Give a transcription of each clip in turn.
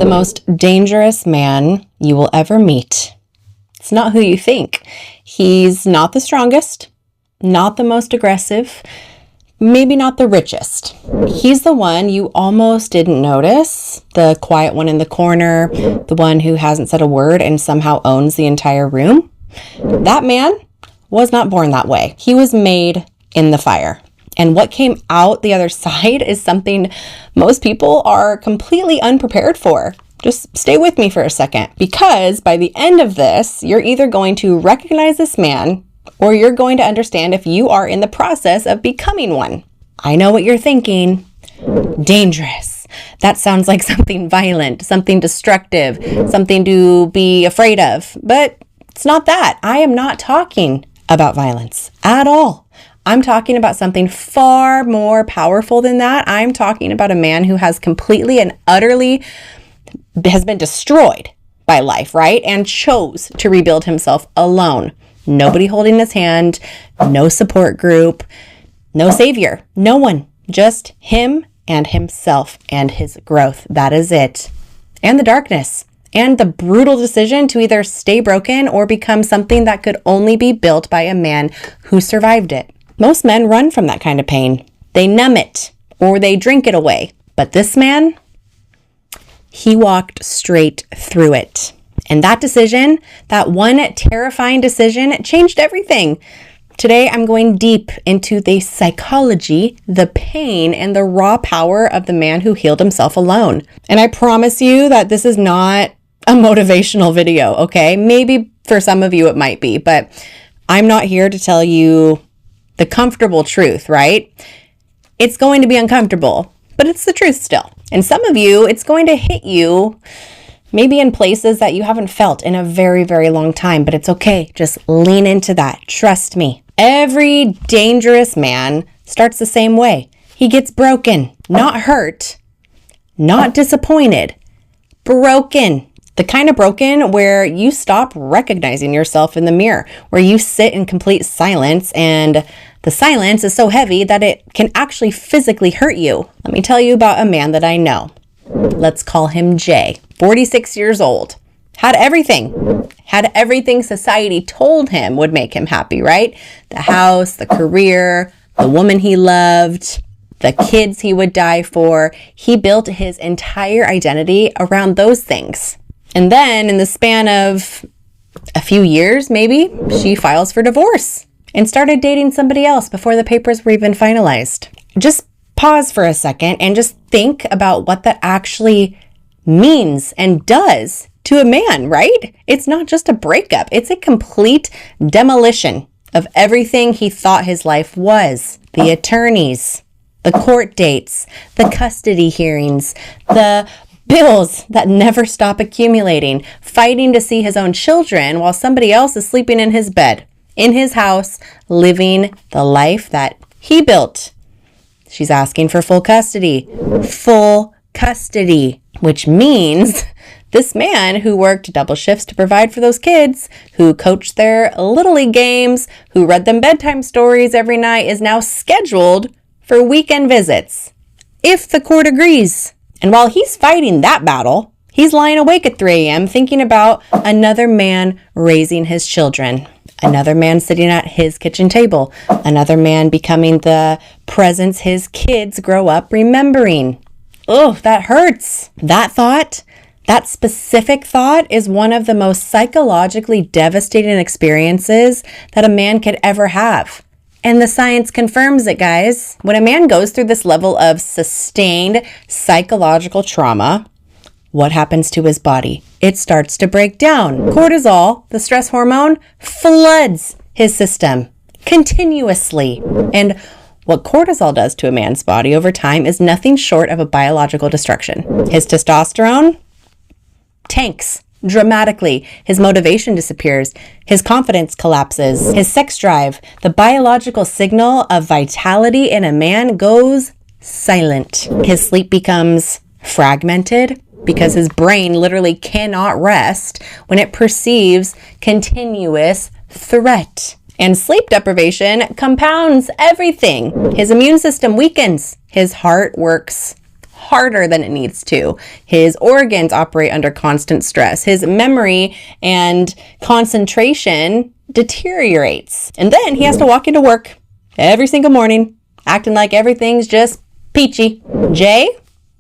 The most dangerous man you will ever meet. It's not who you think. He's not the strongest, not the most aggressive, maybe not the richest. He's the one you almost didn't notice, the quiet one in the corner, the one who hasn't said a word and somehow owns the entire room. That man was not born that way. He was made in the fire. And what came out the other side is something most people are completely unprepared for. Just stay with me for a second, because by the end of this, you're either going to recognize this man or you're going to understand if you are in the process of becoming one. I know what you're thinking. Dangerous. That sounds like something violent, something destructive, something to be afraid of. But it's not that. I am not talking about violence at all. I'm talking about something far more powerful than that. I'm talking about a man who has completely and utterly has been destroyed by life, right? And chose to rebuild himself alone. Nobody holding his hand, no support group, no savior, no one, just him and himself and his growth. That is it. And the darkness and the brutal decision to either stay broken or become something that could only be built by a man who survived it. Most men run from that kind of pain. They numb it or they drink it away. But this man, he walked straight through it. And that decision, that one terrifying decision, changed everything. Today, I'm going deep into the psychology, the pain, and the raw power of the man who healed himself alone. And I promise you that this is not a motivational video, okay? Maybe for some of you it might be, but I'm not here to tell you the comfortable truth, right? It's going to be uncomfortable, but it's the truth still. And some of you, it's going to hit you maybe in places that you haven't felt in a very, very long time, but it's okay. Just lean into that. Trust me. Every dangerous man starts the same way. He gets broken, not hurt, not disappointed, broken. The kind of broken where you stop recognizing yourself in the mirror, where you sit in complete silence and the silence is so heavy that it can actually physically hurt you. Let me tell you about a man that I know. Let's call him Jay, 46 years old. Had everything society told him would make him happy, right? The house, the career, the woman he loved, the kids he would die for. He built his entire identity around those things. And then in the span of a few years, maybe, she files for divorce and started dating somebody else before the papers were even finalized. Just pause for a second and just think about what that actually means and does to a man, right? It's not just a breakup. It's a complete demolition of everything he thought his life was. The attorneys, the court dates, the custody hearings, the bills that never stop accumulating, fighting to see his own children while somebody else is sleeping in his bed, in his house, living the life that he built. She's asking for full custody, which means this man who worked double shifts to provide for those kids, who coached their Little League games, who read them bedtime stories every night, is now scheduled for weekend visits, if the court agrees. And while he's fighting that battle, he's lying awake at 3 a.m. thinking about another man raising his children, another man sitting at his kitchen table, another man becoming the presence his kids grow up remembering. Oh, that hurts. That thought, that specific thought, is one of the most psychologically devastating experiences that a man could ever have. And the science confirms it, guys. When a man goes through this level of sustained psychological trauma, what happens to his body? It starts to break down. Cortisol, the stress hormone, floods his system continuously. And what cortisol does to a man's body over time is nothing short of a biological destruction. His testosterone tanks dramatically. His motivation disappears. His confidence collapses. His sex drive, the biological signal of vitality in a man, goes silent. His sleep becomes fragmented because his brain literally cannot rest when it perceives continuous threat. And sleep deprivation compounds everything. His immune system weakens. His heart works harder than it needs to. His organs operate under constant stress. His memory and concentration deteriorates. And then he has to walk into work every single morning, acting like everything's just peachy. Jay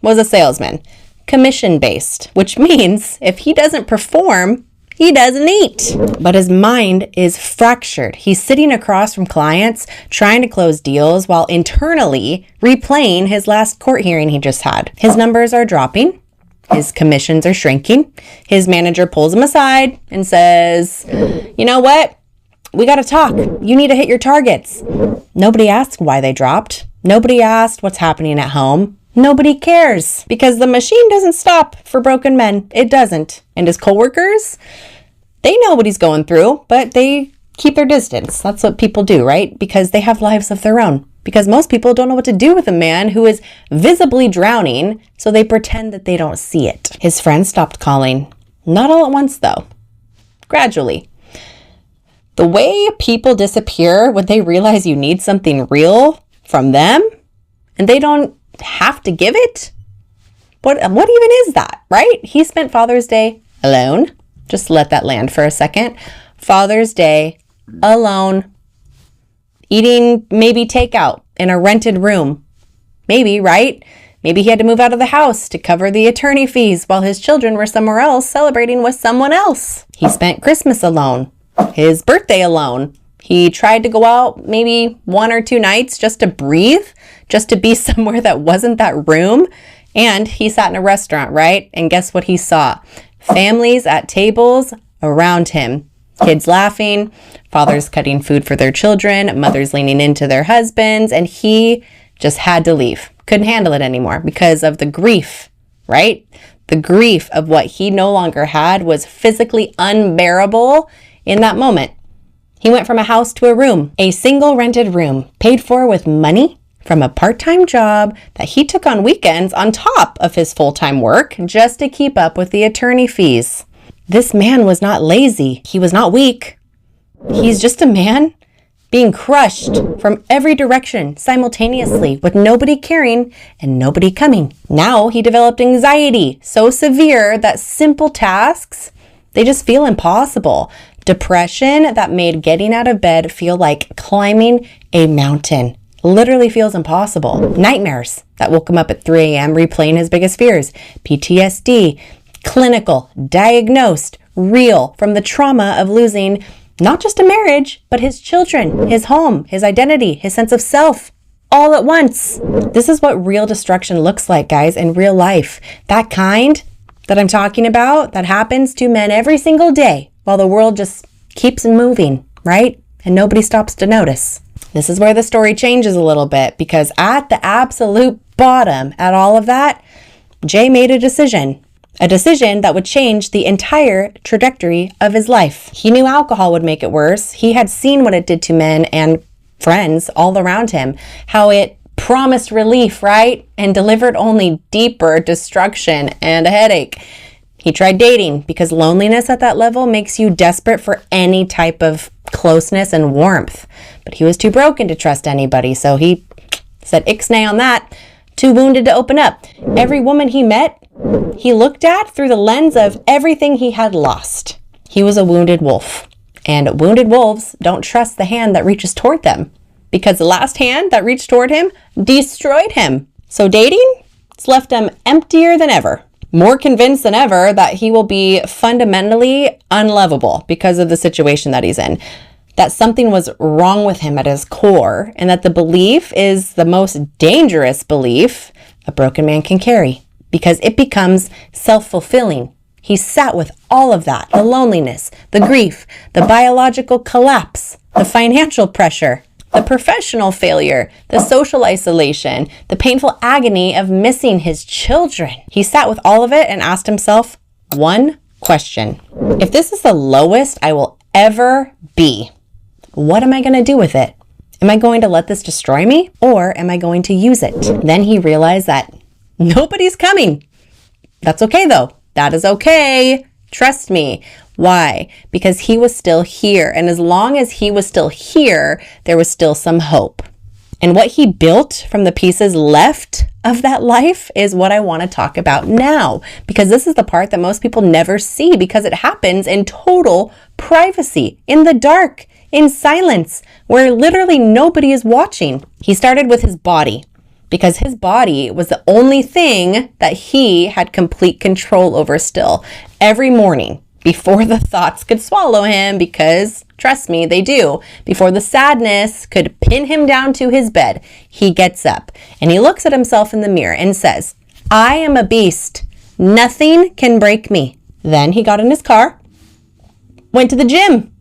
was a salesman, commission-based, which means if he doesn't perform, he doesn't eat. But his mind is fractured. He's sitting across from clients, trying to close deals while internally replaying his last court hearing he just had. His numbers are dropping. His commissions are shrinking. His manager pulls him aside and says, "You know what? We got to talk. You need to hit your targets." Nobody asked why they dropped. Nobody asked what's happening at home. Nobody cares because the machine doesn't stop for broken men. It doesn't. And his coworkers, they know what he's going through, but they keep their distance. That's what people do, right? Because they have lives of their own. Because most people don't know what to do with a man who is visibly drowning, so they pretend that they don't see it. His friends stopped calling. Not all at once, though. Gradually. The way people disappear when they realize you need something real from them, and they don't have to give it? What even is that, right? He spent Father's Day alone. Just let that land for a second. Father's Day alone, eating maybe takeout in a rented room. Maybe, right? Maybe he had to move out of the house to cover the attorney fees while his children were somewhere else celebrating with someone else. He spent Christmas alone, his birthday alone. He tried to go out maybe 1 or 2 nights just to breathe, just to be somewhere that wasn't that room. And he sat in a restaurant, right? And guess what he saw? Families at tables around him. Kids laughing, fathers cutting food for their children, mothers leaning into their husbands, and he just had to leave. Couldn't handle it anymore because of the grief, right? The grief of what he no longer had was physically unbearable in that moment. He went from a house to a room, a single rented room, paid for with money from a part-time job that he took on weekends on top of his full-time work just to keep up with the attorney fees. This man was not lazy. He was not weak. He's just a man being crushed from every direction simultaneously with nobody caring and nobody coming. Now he developed anxiety so severe that simple tasks, they just feel impossible. Depression that made getting out of bed feel like climbing a mountain. Literally feels impossible. Nightmares that woke him up at 3 a.m. replaying his biggest fears. PTSD, clinical, diagnosed, real from the trauma of losing not just a marriage, but his children, his home, his identity, his sense of self, all at once. This is what real destruction looks like, guys, in real life. That kind that I'm talking about, that happens to men every single day while the world just keeps moving, right? And nobody stops to notice. This is where the story changes a little bit because at the absolute bottom at all of that, Jay made a decision that would change the entire trajectory of his life. He knew alcohol would make it worse. He had seen what it did to men and friends all around him, how it promised relief, right? And delivered only deeper destruction and a headache. He tried dating because loneliness at that level makes you desperate for any type of closeness and warmth. But he was too broken to trust anybody, so he said ixnay on that. Too wounded to open up. Every woman he met, he looked at through the lens of everything he had lost. He was a wounded wolf. And wounded wolves don't trust the hand that reaches toward them because the last hand that reached toward him destroyed him. So dating, it's left him emptier than ever. More convinced than ever that he will be fundamentally unlovable because of the situation that he's in. That something was wrong with him at his core, and that the belief is the most dangerous belief a broken man can carry because it becomes self-fulfilling. He sat with all of that, the loneliness, the grief, the biological collapse, the financial pressure, the professional failure, the social isolation, the painful agony of missing his children. He sat with all of it and asked himself one question. If this is the lowest I will ever be, what am I going to do with it? Am I going to let this destroy me or am I going to use it? Then he realized that nobody's coming. That's okay though. That is okay. Trust me. Why? Because he was still here. And as long as he was still here, there was still some hope. And what he built from the pieces left of that life is what I want to talk about now, because this is the part that most people never see because it happens in total privacy, in the dark, in silence, where literally nobody is watching. He started with his body because his body was the only thing that he had complete control over still. Every morning, before the thoughts could swallow him, because trust me, they do, before the sadness could pin him down to his bed, he gets up and he looks at himself in the mirror and says, I am a beast. Nothing can break me. Then he got in his car, went to the gym.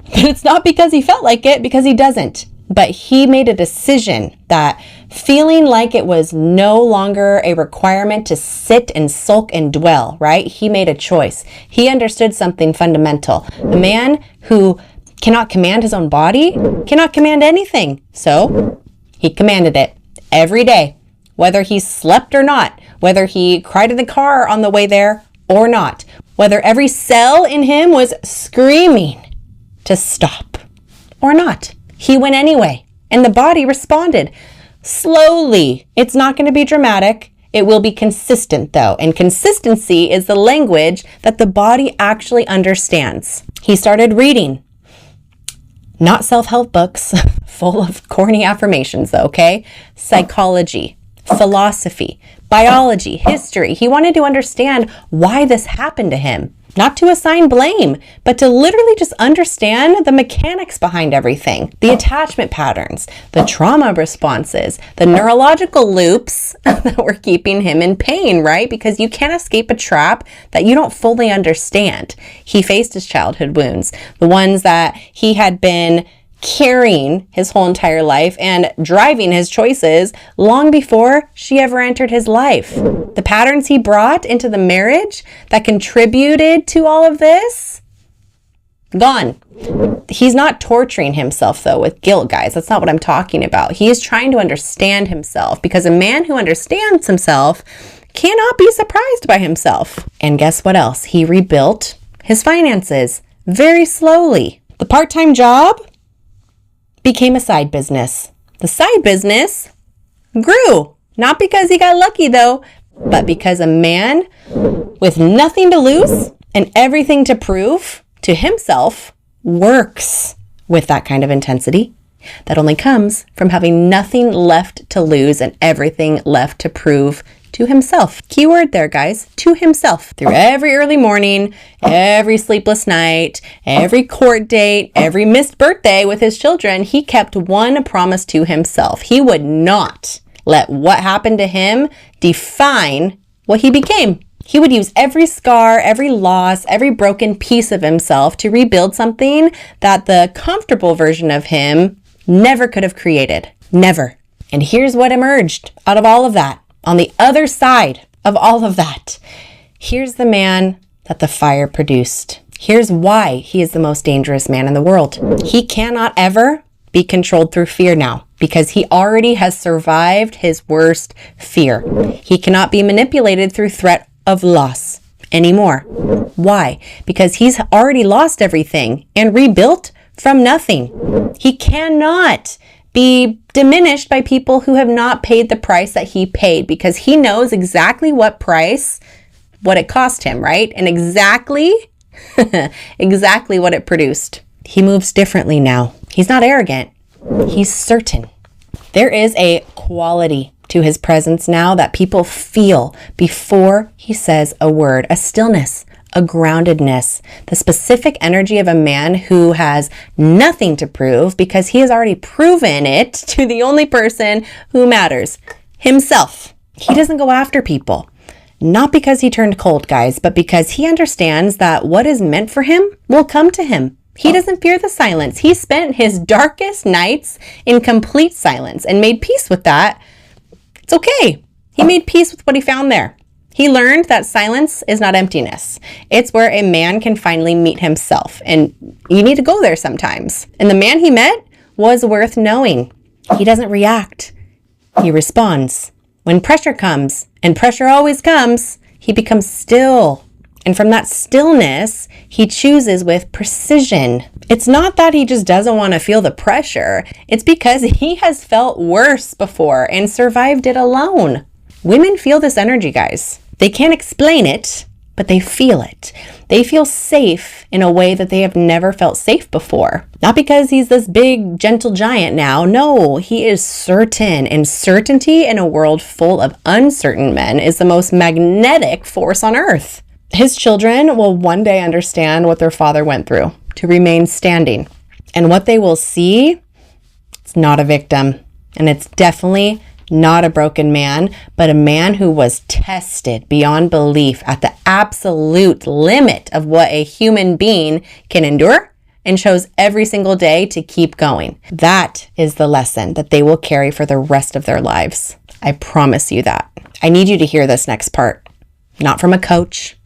But it's not because he felt like it, because he doesn't. But he made a decision that feeling like it was no longer a requirement to sit and sulk and dwell, right? He made a choice. He understood something fundamental. A man who cannot command his own body cannot command anything. So he commanded it every day, whether he slept or not, whether he cried in the car on the way there or not, whether every cell in him was screaming to stop or not. He went anyway, and the body responded slowly. It's not going to be dramatic. It will be consistent, though, and consistency is the language that the body actually understands. He started reading, not self-help books full of corny affirmations, though, okay? Psychology, philosophy, biology, history. He wanted to understand why this happened to him. Not to assign blame, but to literally just understand the mechanics behind everything. The attachment patterns, the trauma responses, the neurological loops that were keeping him in pain, right? Because you can't escape a trap that you don't fully understand. He faced his childhood wounds, the ones that he had been carrying his whole entire life and driving his choices long before she ever entered his life. The patterns he brought into the marriage that contributed to all of this, gone. He's not torturing himself, though, with guilt, guys. That's not what I'm talking about. He is trying to understand himself, because a man who understands himself cannot be surprised by himself. And guess what else? He rebuilt his finances very slowly. The part-time job became a side business. The side business grew, not because he got lucky though, but because a man with nothing to lose and everything to prove to himself works with that kind of intensity. That only comes from having nothing left to lose and everything left to prove to himself. Keyword there, guys, to himself. Through every early morning, every sleepless night, every court date, every missed birthday with his children, he kept one promise to himself. He would not let what happened to him define what he became. He would use every scar, every loss, every broken piece of himself to rebuild something that the comfortable version of him never could have created. Never. And here's what emerged out of all of that. On the other side of all of that, here's the man that the fire produced. Here's why he is the most dangerous man in the world. He cannot ever be controlled through fear now, because he already has survived his worst fear. He cannot be manipulated through threat of loss anymore. Why? Because he's already lost everything and rebuilt from nothing. He cannot be diminished by people who have not paid the price that he paid, because he knows exactly what it cost him, right? And exactly what it produced. He moves differently now. He's not arrogant. He's certain. There is a quality to his presence now that people feel before he says a word, a stillness, a groundedness, the specific energy of a man who has nothing to prove because he has already proven it to the only person who matters, himself. He doesn't go after people. Not because he turned cold, guys, but because he understands that what is meant for him will come to him. He doesn't fear the silence. He spent his darkest nights in complete silence and made peace with that. It's okay. He made peace with what he found there. He learned that silence is not emptiness. It's where a man can finally meet himself, and you need to go there sometimes. And the man he met was worth knowing. He doesn't react. He responds. When pressure comes, and pressure always comes, he becomes still. And from that stillness, he chooses with precision. It's not that he just doesn't want to feel the pressure. It's because he has felt worse before and survived it alone. Women feel this energy, guys. They can't explain it, but they feel it. They feel safe in a way that they have never felt safe before. Not because he's this big, gentle giant now. No, he is certain. And certainty in a world full of uncertain men is the most magnetic force on earth. His children will one day understand what their father went through to remain standing. And what they will see, it's not a victim. And it's definitely not a broken man, but a man who was tested beyond belief at the absolute limit of what a human being can endure and chose every single day to keep going. That is the lesson that they will carry for the rest of their lives. I promise you that. I need you to hear this next part. Not from a coach,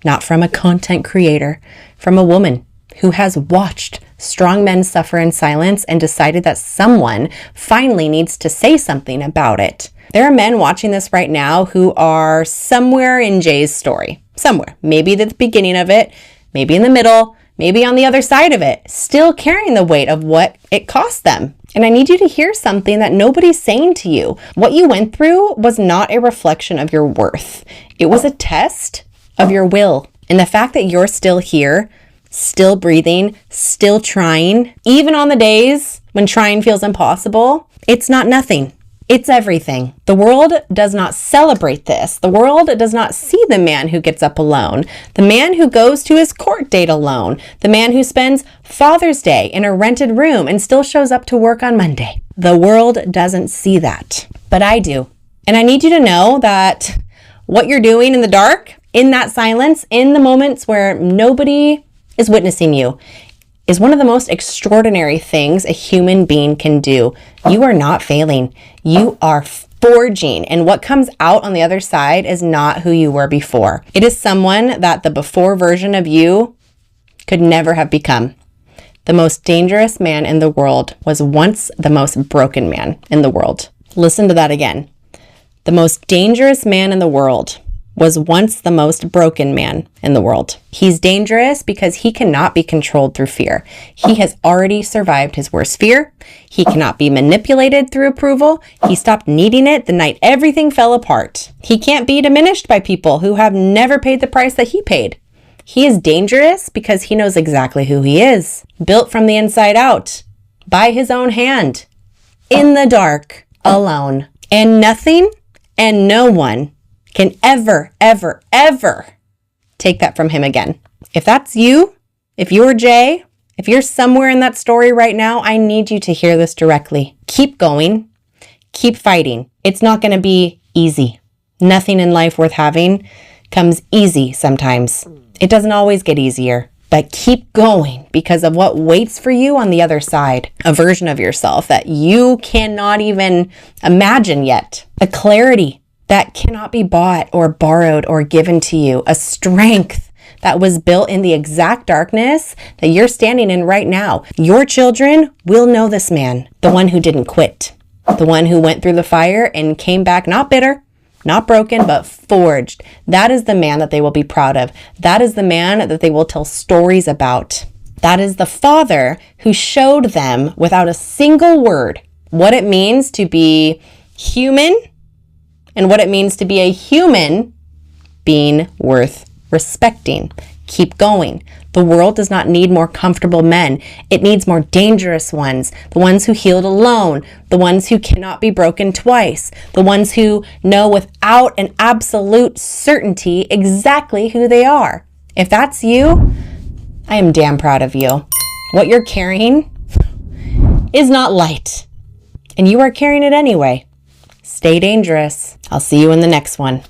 not from a content creator, from a woman who has watched strong men suffer in silence and decided that someone finally needs to say something about it. There are men watching this right now who are somewhere in Jay's story. Somewhere. Maybe at the beginning of it, maybe in the middle, maybe on the other side of it, still carrying the weight of what it cost them. And I need you to hear something that nobody's saying to you. What you went through was not a reflection of your worth. It was a test of your will. And the fact that you're still here, still breathing, still trying, even on the days when trying feels impossible, it's not nothing. It's everything. The world does not celebrate this. The world does not see the man who gets up alone, the man who goes to his court date alone, the man who spends Father's Day in a rented room and still shows up to work on Monday. The world doesn't see that, but I do. And I need you to know that what you're doing in the dark, in that silence, in the moments where nobody is witnessing you, is one of the most extraordinary things a human being can do. You are not failing. You are forging. And what comes out on the other side is not who you were before. It is someone that the before version of you could never have become. The most dangerous man in the world was once the most broken man in the world. Listen to that again. The most dangerous man in the world was once the most broken man in the world. He's dangerous because he cannot be controlled through fear. He has already survived his worst fear. He cannot be manipulated through approval. He stopped needing it the night everything fell apart. He can't be diminished by people who have never paid the price that he paid. He is dangerous because he knows exactly who he is, built from the inside out, by his own hand, in the dark, alone. And nothing and no one can ever, ever, ever take that from him again. If that's you, if you're Jay, if you're somewhere in that story right now, I need you to hear this directly. Keep going. Keep fighting. It's not going to be easy. Nothing in life worth having comes easy sometimes. It doesn't always get easier, but keep going because of what waits for you on the other side. A version of yourself that you cannot even imagine yet. A clarity that cannot be bought or borrowed or given to you. A strength that was built in the exact darkness that you're standing in right now. Your children will know this man, the one who didn't quit, the one who went through the fire and came back not bitter, not broken, but forged. That is the man that they will be proud of. That is the man that they will tell stories about. That is the father who showed them without a single word what it means to be human and what it means to be a human being worth respecting. Keep going. The world does not need more comfortable men. It needs more dangerous ones. The ones who healed alone. The ones who cannot be broken twice. The ones who know without an absolute certainty exactly who they are. If that's you, I am damn proud of you. What you're carrying is not light, and you are carrying it anyway. Stay dangerous. I'll see you in the next one.